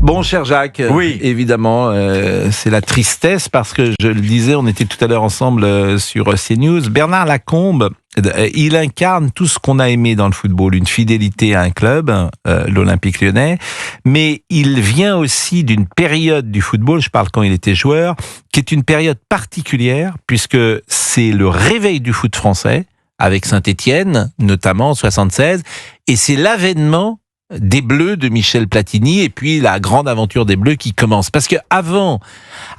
Bon, cher Jacques, oui. Évidemment, c'est la tristesse parce que, je le disais, on était tout à l'heure ensemble sur CNews. Bernard Lacombe, il incarne tout ce qu'on a aimé dans le football, une fidélité à un club, l'Olympique Lyonnais, mais il vient aussi d'une période du football, je parle quand il était joueur, qui est une période particulière puisque c'est le réveil du foot français, avec Saint-Étienne, notamment en 76, et c'est l'avènement des Bleus de Michel Platini, et puis la grande aventure des Bleus qui commence. Parce que avant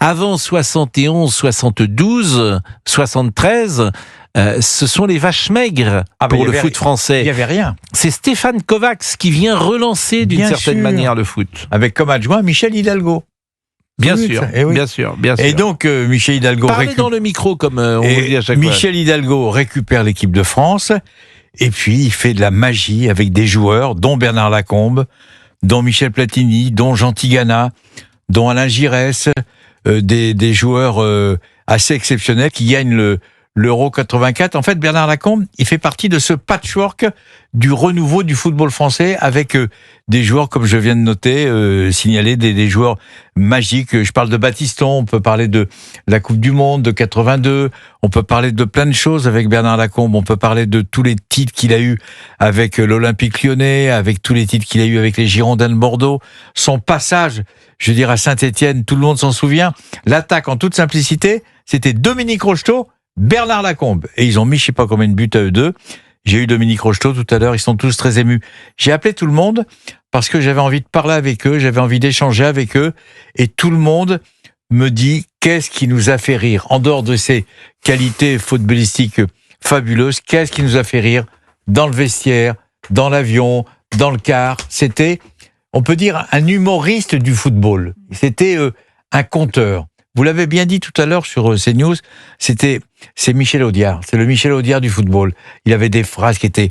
71, 72, 73, ce sont les vaches maigres pour le foot français. Il n'y avait rien. C'est Stéphane Kovacs qui vient relancer d'une certaine manière le foot. Avec comme adjoint Michel Hidalgo. Bien sûr, oui. bien sûr. Et donc Michel Hidalgo parlez dans le micro comme on vous dit à chaque fois. Michel Hidalgo récupère l'équipe de France. Et puis, il fait de la magie avec des joueurs, dont Bernard Lacombe, dont Michel Platini, dont Jean Tigana, dont Alain Giresse, des joueurs assez exceptionnels qui gagnent l'Euro 84. En fait, Bernard Lacombe, il fait partie de ce patchwork du renouveau du football français avec des joueurs, comme je viens de noter, signaler des joueurs magiques. Je parle de Battiston, on peut parler de la Coupe du Monde de 82, on peut parler de plein de choses avec Bernard Lacombe, on peut parler de tous les titres qu'il a eu avec l'Olympique Lyonnais, avec tous les titres qu'il a eu avec les Girondins de Bordeaux, son passage, je veux dire, à Saint-Étienne, tout le monde s'en souvient. L'attaque, en toute simplicité, c'était Dominique Rocheteau, Bernard Lacombe. Et ils ont mis je sais pas combien de buts à eux deux. J'ai eu Dominique Rocheteau tout à l'heure, ils sont tous très émus. J'ai appelé tout le monde parce que j'avais envie de parler avec eux, j'avais envie d'échanger avec eux, et tout le monde me dit qu'est-ce qui nous a fait rire. En dehors de ces qualités footballistiques fabuleuses, qu'est-ce qui nous a fait rire dans le vestiaire, dans l'avion, dans le car. C'était, on peut dire, un humoriste du football. C'était un conteur. Vous l'avez bien dit tout à l'heure sur CNews, c'est Michel Audiard, c'est le Michel Audiard du football. Il avait des phrases qui étaient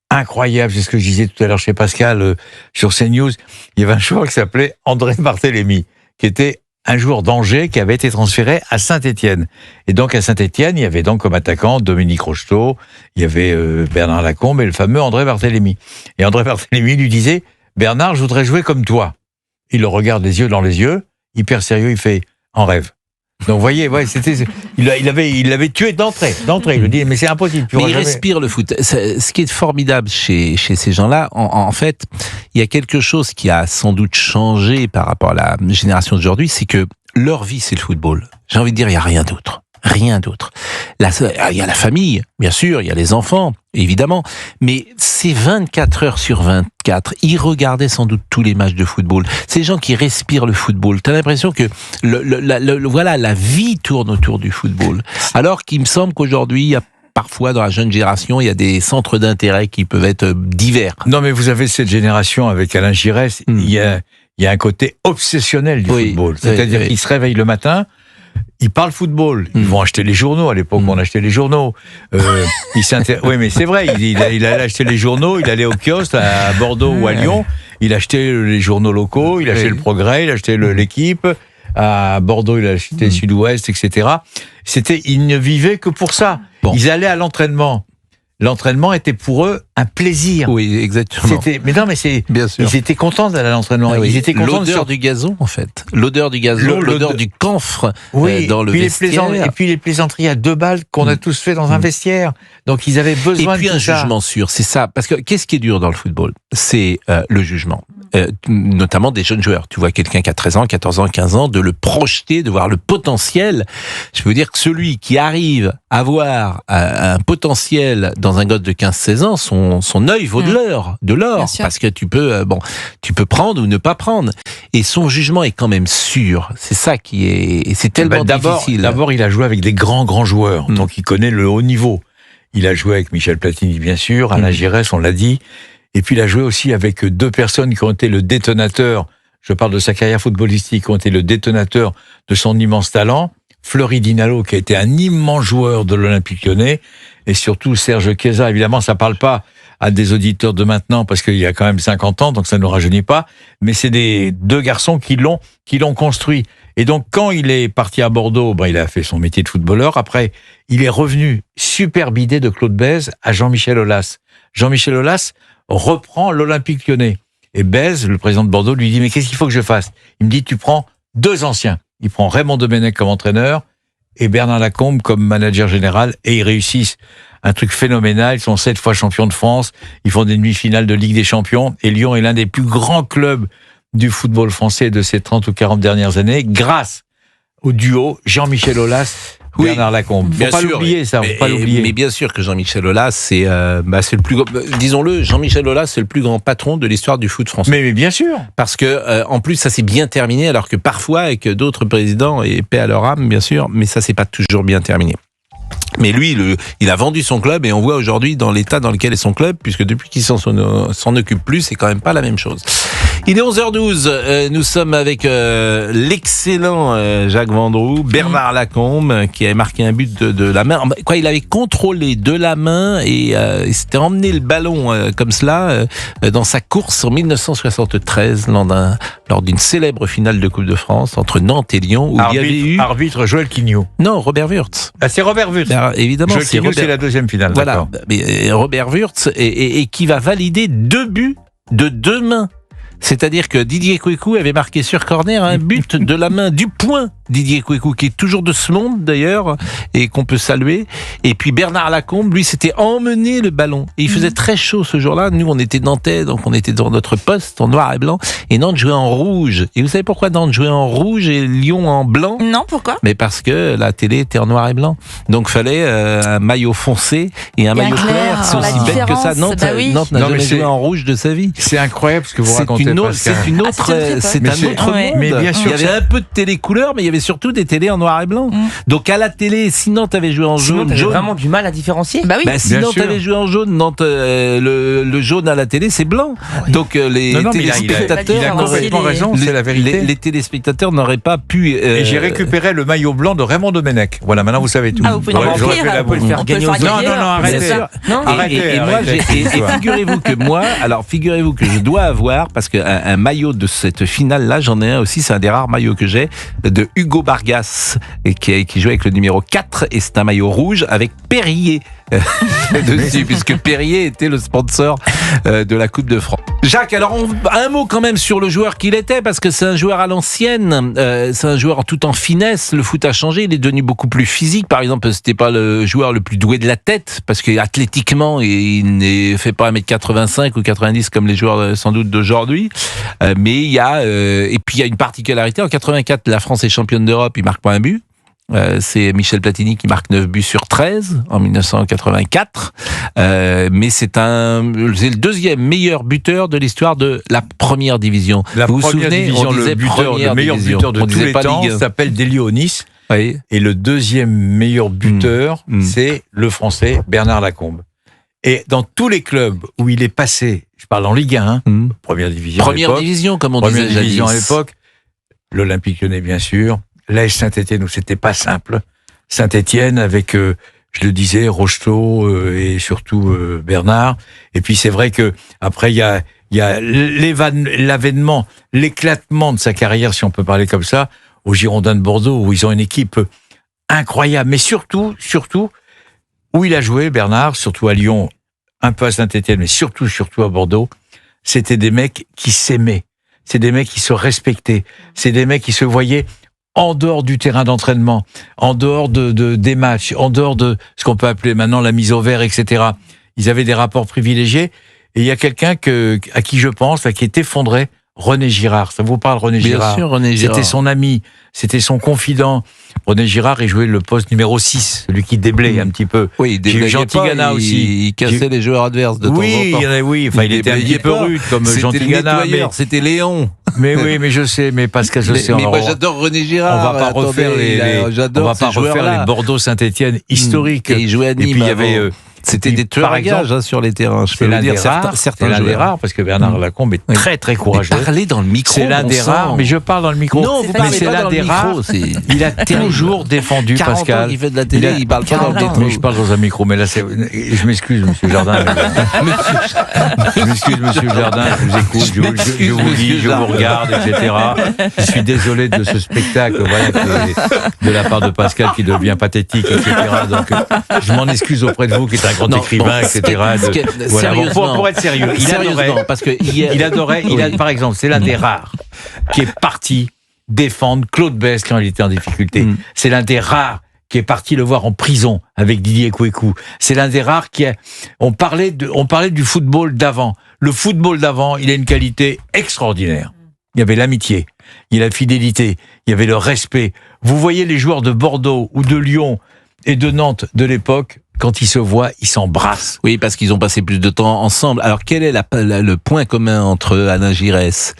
incroyables, c'est ce que je disais tout à l'heure chez Pascal sur CNews. Il y avait un joueur qui s'appelait André Barthélemy, qui était un joueur d'Angers qui avait été transféré à Saint-Étienne. Et donc à Saint-Étienne, il y avait donc comme attaquant Dominique Rocheteau, il y avait Bernard Lacombe et le fameux André Barthélemy. Et André Barthélemy lui disait « Bernard, je voudrais jouer comme toi ». Il le regarde les yeux dans les yeux, hyper sérieux, il fait « En rêve ». Donc vous voyez, ouais, il l'avait tué d'entrée. Il lui dit mais c'est impossible. Mais il respire le foot. Ce qui est formidable chez ces gens-là, en fait, il y a quelque chose qui a sans doute changé par rapport à la génération d'aujourd'hui, c'est que leur vie c'est le football. J'ai envie de dire il y a rien d'autre. Rien d'autre. Là, il y a la famille, bien sûr, il y a les enfants, évidemment, mais c'est 24 heures sur 24. Ils regardaient sans doute tous les matchs de football. Ces gens qui respirent le football. T'as l'impression que voilà, la vie tourne autour du football. Alors qu'il me semble qu'aujourd'hui, il y a parfois dans la jeune génération, il y a des centres d'intérêt qui peuvent être divers. Non, mais vous avez cette génération avec Alain Giresse, il y a un côté obsessionnel du football. C'est-à-dire qu'il se réveille le matin, ils parlent football. Ils vont acheter les journaux. À l'époque, on achetait les journaux. Oui, mais c'est vrai. Il allait acheter les journaux. Il allait au kiosque à Bordeaux ou à Lyon. Il achetait les journaux locaux. Il achetait le Progrès. Il achetait l'Équipe. À Bordeaux, il achetait Sud-Ouest, etc. Ils ne vivaient que pour ça. Bon. Ils allaient à l'entraînement. L'entraînement était pour eux un plaisir. Oui, exactement. Bien sûr. Ils étaient contents d'aller à l'entraînement. Oui. Ils étaient contents l'odeur du gazon, en fait. L'odeur du gazon, l'odeur du camphre dans le vestiaire. Et puis les plaisanteries à 2 balles qu'on a tous fait dans un vestiaire. Donc ils avaient besoin de tout ça. Et puis un jugement sûr, c'est ça. Parce que qu'est-ce qui est dur dans le football ? C'est le jugement. Notamment des jeunes joueurs. Tu vois quelqu'un qui a 13 ans, 14 ans, 15 ans, de le projeter, de voir le potentiel. Je veux dire que celui qui arrive à voir un potentiel dans un gosse de 15-16 ans, son œil vaut de l'or. Parce que tu peux prendre ou ne pas prendre. Et son jugement est quand même sûr. C'est ça qui est, et c'est tellement difficile. D'abord, il a joué avec des grands joueurs. Donc il connaît le haut niveau. Il a joué avec Michel Platini, bien sûr, Alain Giresse, on l'a dit. Et puis il a joué aussi avec 2 personnes qui ont été le détonateur, je parle de sa carrière footballistique, qui ont été le détonateur de son immense talent. Fleury Dinalo, qui a été un immense joueur de l'Olympique Lyonnais, et surtout Serge Chiesa. Évidemment, ça parle pas à des auditeurs de maintenant, parce qu'il y a quand même 50 ans, donc ça ne nous rajeunit pas, mais c'est des 2 garçons qui l'ont construit. Et donc, quand il est parti à Bordeaux, il a fait son métier de footballeur. Après, il est revenu, superbe idée de Claude Bèze, à Jean-Michel Aulas. Jean-Michel Aulas reprend l'Olympique Lyonnais. Et Bèze, le président de Bordeaux, lui dit, mais qu'est-ce qu'il faut que je fasse? Il me dit, tu prends 2 anciens. Il prend Raymond Domenech comme entraîneur et Bernard Lacombe comme manager général, et ils réussissent un truc phénoménal. Ils sont 7 fois champions de France, ils font des demi-finales de Ligue des Champions, et Lyon est l'un des plus grands clubs du football français de ces 30 ou 40 dernières années, grâce au duo Jean-Michel Aulas, Bernard Lacombe. Faut pas l'oublier, ça. Faut pas l'oublier. Mais bien sûr que Jean-Michel Aulas, c'est le plus grand, disons-le, Jean-Michel Aulas, c'est le plus grand patron de l'histoire du foot français. Mais bien sûr. Parce que, en plus, ça s'est bien terminé, alors que parfois, avec d'autres présidents, et paix à leur âme, bien sûr, mais ça s'est pas toujours bien terminé. Mais lui, il a vendu son club, et on voit aujourd'hui dans l'état dans lequel est son club, puisque depuis qu'il s'en occupe plus, c'est quand même pas la même chose. Il est 11h12, nous sommes avec l'excellent Jacques Vendroux, Bernard Lacombe, qui avait marqué un but de la main. Il avait contrôlé de la main et il s'était emmené le ballon comme cela dans sa course en 1973, lors d'une célèbre finale de Coupe de France entre Nantes et Lyon, où il y avait eu... Arbitre Joël Quignou. Non, Robert Wurtz. Ah, c'est Robert Wurtz. Évidemment, Joël Quignou, c'est la deuxième finale. Voilà, mais Robert Wurtz, et qui va valider 2 buts de 2 mains. C'est-à-dire que Didier Kouékou avait marqué sur corner un but de la main du poing. Didier Kouékou, qui est toujours de ce monde d'ailleurs, et qu'on peut saluer. Et puis Bernard Lacombe, lui, s'était emmené le ballon. Et il faisait très chaud ce jour-là. Nous, on était nantais, donc on était dans notre poste, en noir et blanc. Et Nantes jouait en rouge. Et vous savez pourquoi Nantes jouait en rouge et Lyon en blanc? Non, pourquoi? Mais parce que la télé était en noir et blanc. Donc fallait un maillot foncé et un maillot clair. C'est aussi bête que ça. Nantes n'a jamais joué en rouge de sa vie. C'est incroyable ce que vous racontez, Pascal. C'est un autre monde. Mais bien sûr, il y avait un peu de télé couleur, mais il y avait surtout des télés en noir et blanc. Donc à la télé, si Nantes avait joué en jaune, t'avais vraiment du mal à différencier. Bah oui. Si Nantes avait joué en jaune, Nantes, le jaune à la télé, c'est blanc. Donc les téléspectateurs, il a complètement raison, c'est la vérité. Les téléspectateurs n'auraient pas pu. Et j'ai récupéré le maillot blanc de Raymond Domenech. Voilà, maintenant vous savez tout. Ah, vous pouvez le faire gagner aux Non, arrêtez. Et moi, figurez-vous que je dois avoir, parce qu'un maillot de cette finale-là, j'en ai un aussi, c'est un des rares maillots que j'ai, de Hugo Bargas, et qui joue avec le numéro 4, et c'est un maillot rouge avec Perrier dessus, puisque Perrier était le sponsor de la Coupe de France. Jacques, alors un mot quand même sur le joueur qu'il était, parce que c'est un joueur à l'ancienne, c'est un joueur tout en finesse. Le foot a changé, il est devenu beaucoup plus physique. Par exemple, c'était pas le joueur le plus doué de la tête, parce qu'athlétiquement, il ne fait pas 1m85 ou 90 comme les joueurs sans doute d'aujourd'hui. Mais il y a et puis il y a une particularité. En 84, la France est championne d'Europe, il marque pas un but. C'est Michel Platini qui marque 9 buts sur 13 en 1984. Mais c'est le deuxième meilleur buteur de l'histoire de la première division. Vous vous souvenez, le meilleur buteur de tous les temps s'appelle Delionis. Oui. Et le deuxième meilleur buteur, c'est le Français Bernard Lacombe. Et dans tous les clubs où il est passé, je parle en Ligue 1, première division comme on disait jadis. À l'époque, l'Olympique Lyonnais bien sûr, l'AS Saint-Étienne où c'était pas simple, Saint-Étienne avec, je le disais, Rocheteau et surtout Bernard. Et puis c'est vrai que après il y a l'avènement, l'éclatement de sa carrière, si on peut parler comme ça, aux Girondins de Bordeaux, où ils ont une équipe incroyable, mais surtout où il a joué, Bernard, surtout à Lyon, un peu à Saint-Étienne, mais surtout à Bordeaux, c'était des mecs qui s'aimaient, c'est des mecs qui se respectaient, c'est des mecs qui se voyaient en dehors du terrain d'entraînement, en dehors des matchs, en dehors de ce qu'on peut appeler maintenant la mise au vert, etc. Ils avaient des rapports privilégiés, et il y a quelqu'un à qui je pense, qui est effondré, René Girard. Ça vous parle, René Girard? Bien sûr, René Girard. C'était son ami, c'était son confident. René Girard, il jouait le poste numéro 6, celui qui déblayait un petit peu. Oui, il déblayait Gentilgana aussi. Il cassait les joueurs adverses de temps en temps. Oui, enfin, il était un petit peu rude comme Gentilgana. C'était Léon. Mais oui, mais je sais, mais Pascal, je sais. Mais moi, j'adore René Girard. On va pas refaire les Bordeaux Saint-Étienne historiques. Et il jouait à Nîmes. Et puis il y avait... C'était des tueurs à gages sur les terrains. Je peux vous dire, certains l'un des rares, parce que Bernard Lacombe est très très courageux. Parlez dans le micro. C'est l'un des rares, mais je parle dans le micro. Non, vous parlez pas dans le micro. Il a toujours défendu, Pascal. Il fait de la télé, il parle pas dans le micro. Mais je parle dans un micro, mais là, je m'excuse, monsieur Jardin. Je m'excuse, monsieur Jardin, je vous écoute, je vous lis, je vous regarde, etc. Je suis désolé de ce spectacle, de la part de Pascal qui devient pathétique, etc. Donc, je m'en excuse auprès de vous, qui est d'un grand écrivain, etc. Pour être sérieux, il adorait, par exemple, c'est l'un des rares qui est parti défendre Claude Bess quand il était en difficulté. C'est l'un des rares qui est parti le voir en prison avec Didier Kouékou. C'est l'un des rares on parlait du football d'avant. Le football d'avant, il a une qualité extraordinaire. Il y avait l'amitié, il y a la fidélité, il y avait le respect. Vous voyez les joueurs de Bordeaux ou de Lyon et de Nantes de l'époque, quand ils se voient, ils s'embrassent. Oui, parce qu'ils ont passé plus de temps ensemble. Alors, quel est le point commun entre Alain Giresse,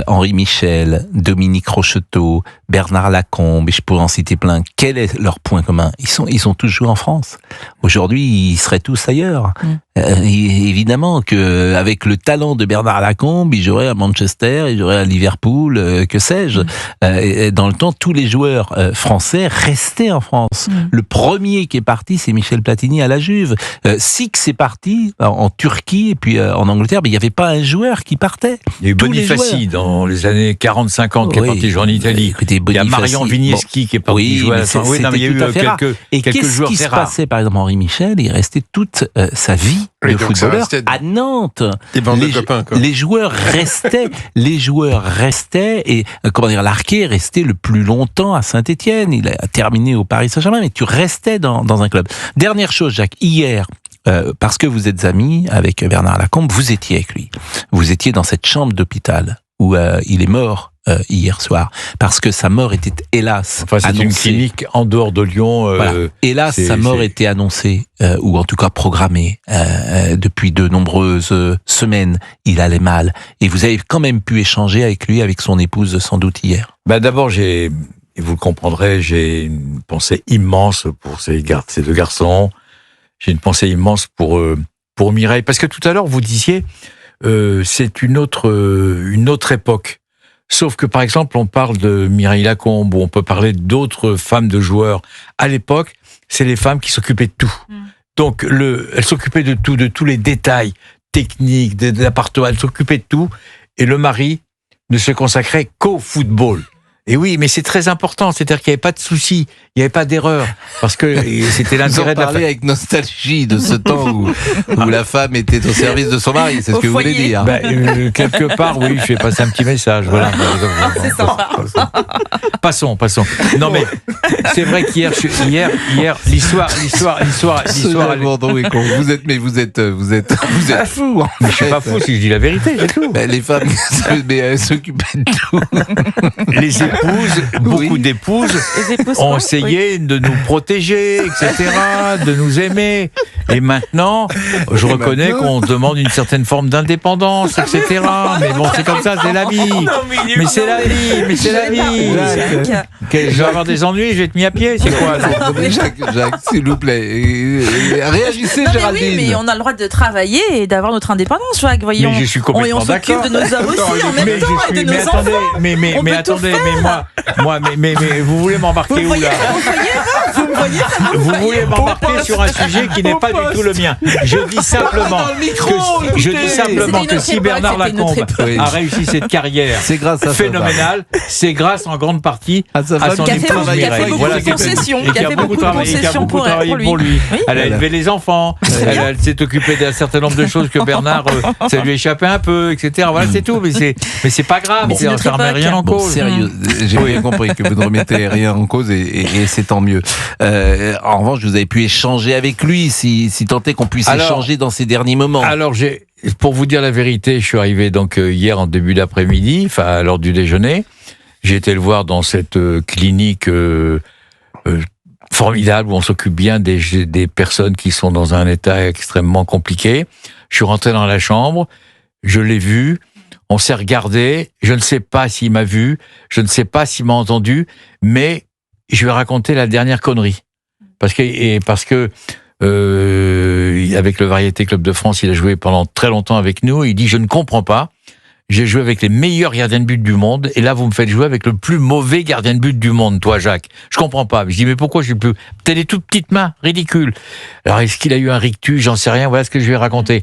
Henri Michel, Dominique Rocheteau, Bernard Lacombe, et je pourrais en citer plein. Quel est leur point commun ? Ils sont tous joués en France. Aujourd'hui, ils seraient tous ailleurs. Évidemment que avec le talent de Bernard Lacombe, ils joueraient à Manchester, ils joueraient à Liverpool, que sais-je. Et dans le temps, tous les joueurs français restaient en France. Le premier qui est parti, c'est Michel Platini à la Juve. Six est parti en Turquie et puis en Angleterre, mais il n'y avait pas un joueur qui partait. Il y a eu Bonifaci dans les années 40-50 qui est parti jouer en Italie. Écoutez, il y a Marion Vigneschi qui est parti jouer à la il y a eu quelques joueurs. Qu'est-ce qui se passait, par exemple, Henri Michel, il restait toute sa vie de footballeur à Nantes. Les joueurs restaient, et Larquet est resté le plus longtemps à Saint-Étienne. Il a terminé au Paris Saint-Germain, mais tu restais dans un club. Dernière chose, Jacques, hier, parce que vous êtes amis avec Bernard Lacombe, vous étiez avec lui. Vous étiez dans cette chambre d'hôpital où il est mort hier soir, parce que sa mort était, hélas, c'est annoncée. Une clinique en dehors de Lyon. Hélas, sa mort était annoncée, ou en tout cas programmée, depuis de nombreuses semaines. Il allait mal. Et vous avez quand même pu échanger avec lui, avec son épouse, sans doute hier. D'abord, et vous le comprendrez, j'ai une pensée immense pour ces deux garçons. J'ai une pensée immense pour Mireille. Parce que tout à l'heure, vous disiez, c'est une autre époque. Sauf que, par exemple, on parle de Mireille Lacombe, ou on peut parler d'autres femmes de joueurs. À l'époque, c'est les femmes qui s'occupaient de tout. Donc, elles s'occupaient de tout, de tous les détails techniques, de l'appartement, elles s'occupaient de tout. Et le mari ne se consacrait qu'au football. Et oui, mais c'est très important, c'est-à-dire qu'il n'y avait pas de soucis, il n'y avait pas d'erreur, parce que c'était l'intérêt de la famille. Avec nostalgie de ce temps où la femme était au service de son mari, c'est ce que vous voulez dire. Quelque part, oui, je vais passer un petit message. Voilà. C'est sympa. Passons. Non mais c'est vrai qu'hier, l'histoire. Vous êtes fou. Mais je suis pas fou si je dis la vérité, c'est tout. Les femmes, elles s'occupaient de tout. Les épouses, beaucoup d'épouses ont essayé de nous protéger, etc., de nous aimer. Et maintenant, je reconnais qu'on demande une certaine forme d'indépendance, etc. Mais bon, c'est comme ça, c'est la vie. Mais c'est la vie. Je vais avoir des ennuis, je vais être mis à pied, c'est quoi Jacques, s'il vous plaît, réagissez, Géraldine. Oui, mais on a le droit de travailler et d'avoir notre indépendance, Jacques, voyons. Mais je suis complètement d'accord. On s'occupe de nos hommes aussi en même temps et de nos enfants. Mais attendez, mais vous voulez m'embarquer où là ? Vous voulez m'embarquer sur un sujet qui n'est pas du tout le mien. Je dis simplement que si Bernard Lacombe a réussi cette carrière phénoménale, c'est grâce en grande partie à son épouse Mireille. Voilà, qui a fait beaucoup de concessions pour lui. Elle a élevé les enfants, elle s'est occupée d'un certain nombre de choses que Bernard, ça lui échappait un peu, etc. Voilà, c'est tout. Mais c'est pas grave, ça ne remet rien en cause. Sérieux, j'ai bien compris que vous ne remettez rien en cause et c'est tant mieux. En revanche, vous avez pu échanger avec lui, si tant est qu'on puisse échanger dans ces derniers moments. Alors, pour vous dire la vérité, je suis arrivé donc hier en début d'après-midi, enfin à l'heure du déjeuner. J'ai été le voir dans cette clinique formidable où on s'occupe bien des personnes qui sont dans un état extrêmement compliqué. Je suis rentré dans la chambre, je l'ai vu. On s'est regardé, je ne sais pas s'il m'a vu, je ne sais pas s'il m'a entendu, mais je lui ai raconté la dernière connerie. Parce que avec le Variété Club de France, il a joué pendant très longtemps avec nous, il dit « Je ne comprends pas, j'ai joué avec les meilleurs gardiens de but du monde, et là vous me faites jouer avec le plus mauvais gardien de but du monde, toi Jacques. Je comprends pas. » Je dis « Mais pourquoi je suis plus... T'as des toutes petites mains, ridicule. » Alors est-ce qu'il a eu un rictus? J'en sais rien, voilà ce que je lui ai raconté.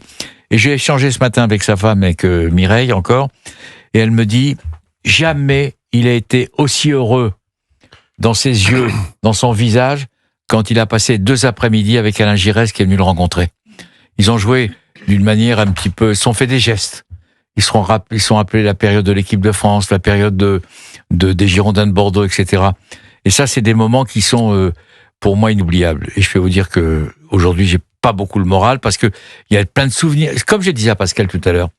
Et j'ai échangé ce matin avec sa femme, avec Mireille encore, et elle me dit « Jamais il a été aussi heureux dans ses yeux, dans son visage, quand il a passé 2 après-midi avec Alain Giresse qui est venu le rencontrer. » Ils ont joué d'une manière un petit peu, ils se sont fait des gestes. Ils sont appelés la période de l'équipe de France, la période des Girondins de Bordeaux, etc. Et ça, c'est des moments qui sont pour moi inoubliables. Et je peux vous dire que aujourd'hui, j'ai pas beaucoup le moral parce que il y a plein de souvenirs. Comme je disais à Pascal tout à l'heure,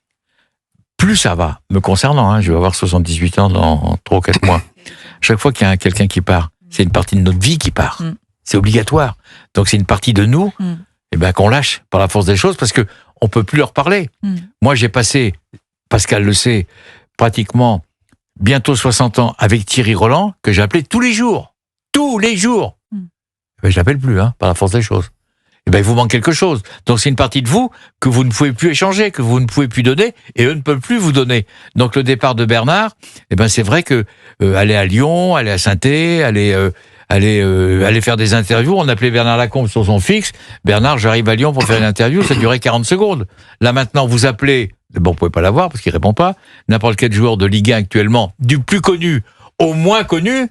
plus ça va, me concernant, je vais avoir 78 ans dans 3 ou 4 mois. Chaque fois qu'il y a quelqu'un qui part, c'est une partie de notre vie qui part. C'est obligatoire. Donc c'est une partie de nous, qu'on lâche par la force des choses parce que on peut plus leur parler. Moi, j'ai passé, Pascal le sait, pratiquement bientôt 60 ans avec Thierry Roland, que j'appelais tous les jours. Tous les jours. Je l'appelle plus, par la force des choses. Il vous manque quelque chose. Donc c'est une partie de vous que vous ne pouvez plus échanger, que vous ne pouvez plus donner, et eux ne peuvent plus vous donner. Donc le départ de Bernard, c'est vrai que aller à Lyon, aller à Saint-Étienne, aller faire des interviews. On appelait Bernard Lacombe sur son fixe. Bernard, j'arrive à Lyon pour faire une interview, ça durait 40 secondes. Là maintenant, vous appelez, vous pouvez pas l'avoir parce qu'il répond pas. N'importe quel joueur de Ligue 1 actuellement, du plus connu au moins connu,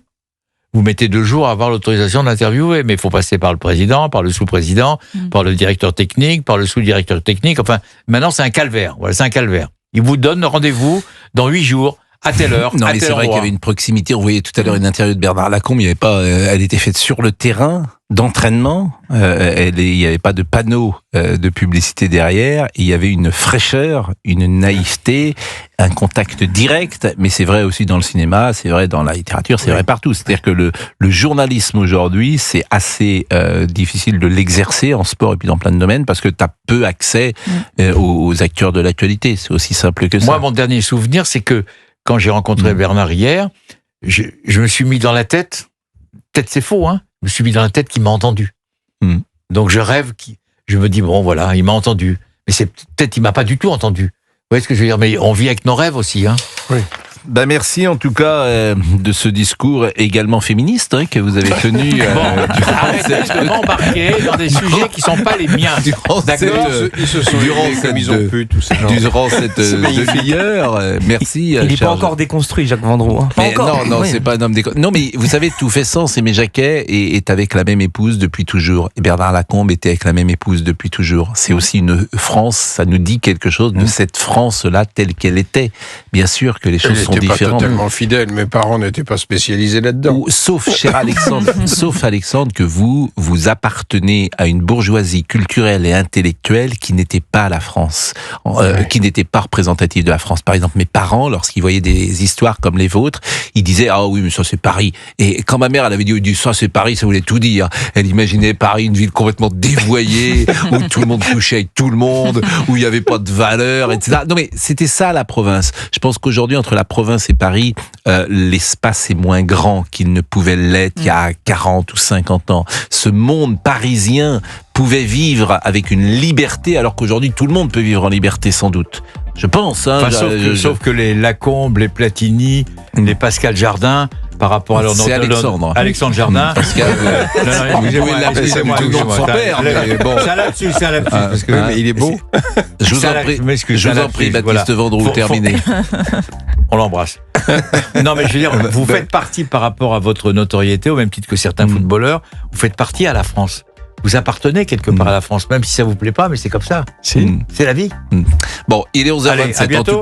vous mettez 2 jours à avoir l'autorisation d'interviewer, mais il faut passer par le président, par le sous-président, par le directeur technique, par le sous-directeur technique. Enfin, maintenant, c'est un calvaire. Voilà, c'est un calvaire. Il vous donne rendez-vous dans 8 jours, à telle heure, non, à mais tel c'est vrai qu'il y avait une proximité. On voyait tout à l'heure une interview de Bernard Lacombe. Il y avait pas, elle était faite sur le terrain d'entraînement. Il n'y avait pas de panneau de publicité derrière. Il y avait une fraîcheur, une naïveté, un contact direct. Mais c'est vrai aussi dans le cinéma, c'est vrai dans la littérature, c'est vrai partout. C'est-à-dire que le journalisme aujourd'hui, c'est assez difficile de l'exercer en sport et puis dans plein de domaines parce que tu as peu accès aux acteurs de l'actualité. C'est aussi simple que ça. Moi, mon dernier souvenir, c'est que quand j'ai rencontré Bernard hier, je me suis mis dans la tête, peut-être c'est faux, je me suis mis dans la tête qu'il m'a entendu. Donc je rêve, je me dis, bon voilà, il m'a entendu. Mais c'est peut-être il m'a pas du tout entendu. Vous voyez ce que je veux dire? Mais on vit avec nos rêves aussi. Oui. Merci en tout cas de ce discours également féministe que vous avez tenu. Arrêtez de m'embarquer dans des sujets qui sont pas les miens. D'accord. Ils se sont comme ils ont pu, tous ces gens. Durant cette demi-heure. Merci. Il n'est pas encore déconstruit, Jacques Vendroux. Pas encore. Non, c'est pas un homme déconstruit. Non, mais vous savez, tout fait sens. Aimé Jacquet est avec la même épouse depuis toujours. Et Bernard Lacombe était avec la même épouse depuis toujours. C'est aussi une France, ça nous dit quelque chose de cette France-là telle qu'elle était. Bien sûr que les choses sont différentes. Pas totalement fidèle. Mes parents n'étaient pas spécialisés là-dedans. Sauf, cher Alexandre, que vous appartenez à une bourgeoisie culturelle et intellectuelle qui n'était pas la France, qui n'était pas représentative de la France. Par exemple, mes parents, lorsqu'ils voyaient des histoires comme les vôtres, ils disaient « Ah oui, mais ça c'est Paris ». Et quand ma mère, elle avait dit « Ça c'est Paris », ça voulait tout dire. Elle imaginait Paris, une ville complètement dévoyée, où tout le monde couchait avec tout le monde, où il n'y avait pas de valeur, etc. Non mais c'était ça la province. Je pense qu'aujourd'hui, entre la province et Paris, l'espace est moins grand qu'il ne pouvait l'être il y a 40 ou 50 ans. Ce monde parisien pouvait vivre avec une liberté, alors qu'aujourd'hui, tout le monde peut vivre en liberté, sans doute. Je pense. Sauf que les Lacombe, les Platini, les Pascal Jardin, par rapport à leur nom. C'est Alexandre. Alexandre Jardin. Pascal, vous pouvez l'appeler comme tout le monde son père. C'est un lapsus, parce que mais il est beau. Je vous en prie, Baptiste Vendroux, terminé. On l'embrasse. Non, mais je veux dire, vous faites partie par rapport à votre notoriété, au même titre que certains footballeurs, vous faites partie à la France. Vous appartenez quelque part à la France, même si ça vous plaît pas, mais c'est comme ça. C'est la vie. Bon, il est 11h27 en tout cas.